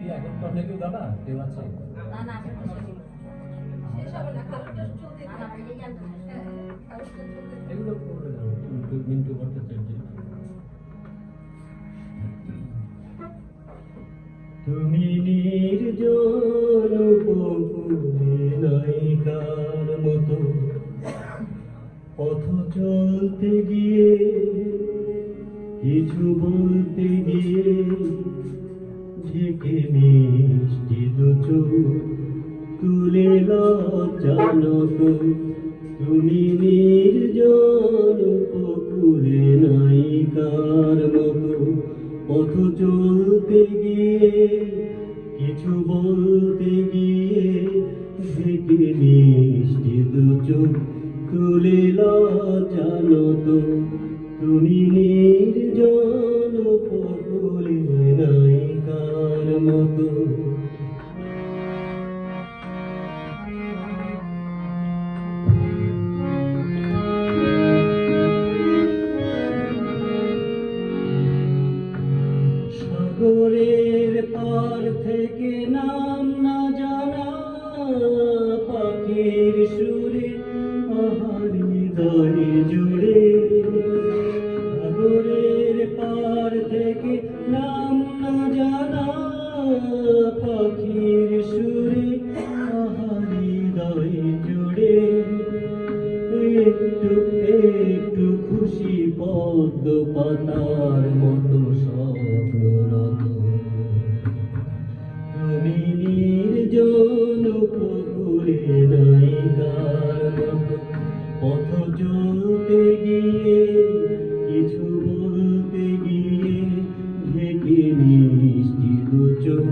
কি এখন কন্যা কেউ দাদা কেউ আছে? না না শেষ হবে না, খালুটা চলতে না না এই জানতো খালুটা চলতে এগুলো করবে না মিন্টু ভট্টাচার্য। তুমি নির্জন উপকূলে নায়িকার মতো পথ চলতে গিয়ে কিছু বলতে গিয়ে ঝেঁকে মিষ্টি দুচোখ তুলে লজ্জানত। তুমি নির্জন উপকূলে নায়িকার মতো পথ চলতে গিয়ে কিছু বলতে গিয়ে ঝেঁকে মিষ্টি দুচোখ তুলে লজ্জানত। তুমি নির্জন উপকূলে নায়িকার মতো। সাগরের পার থেকে নাম না জানা পাখির সুরে আহার হৃদয় জুড়ে। সাগরের পার থেকে নাম না জানা পাখির সুরে আহার হৃদয় জুড়ে। একটু একটু খুশি পদ্ম পাতার মতো সদরত। তুমি নির্জন উপকূলে নায়িকার মতো পথ চলতে গিয়ে কিছু বলতে গিয়ে ঢেকে মিষ্টি দুচোখ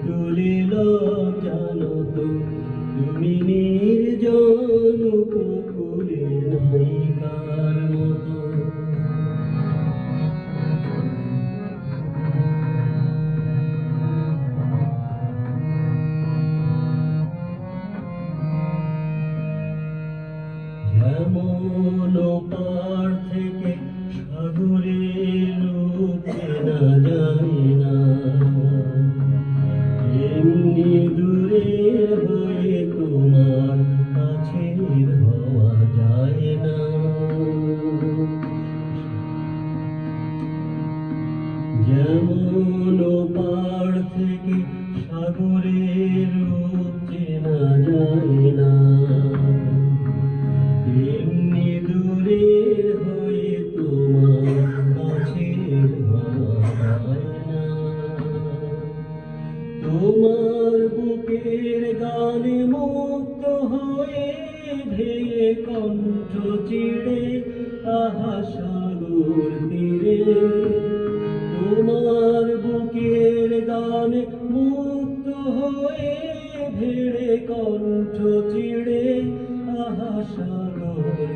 তুলে লজ্জানত। তুমি নির্জন উপকূলে নায়িকার মতো। যেমন পার থেকে সাগরের রূপ চেনা যায় না, এমনি দূরের হয়ে তোমার কাছের হওয়া যায় না। যেমন পার থেকে সাগরের রূপ চেনা যায় না, এমনি দূরের হয়ে তোমার কাছের হওয়া যায় না। তোমার বুকের গানে মুক্ত হয়ে ধেয়ে কণ্ঠ চিড়ে আহা সাগর তীরে। তোমার বুকের গানে মুক্ত হয়ে ভেড়ে কণ্ঠ চিড়ে আহা সাগর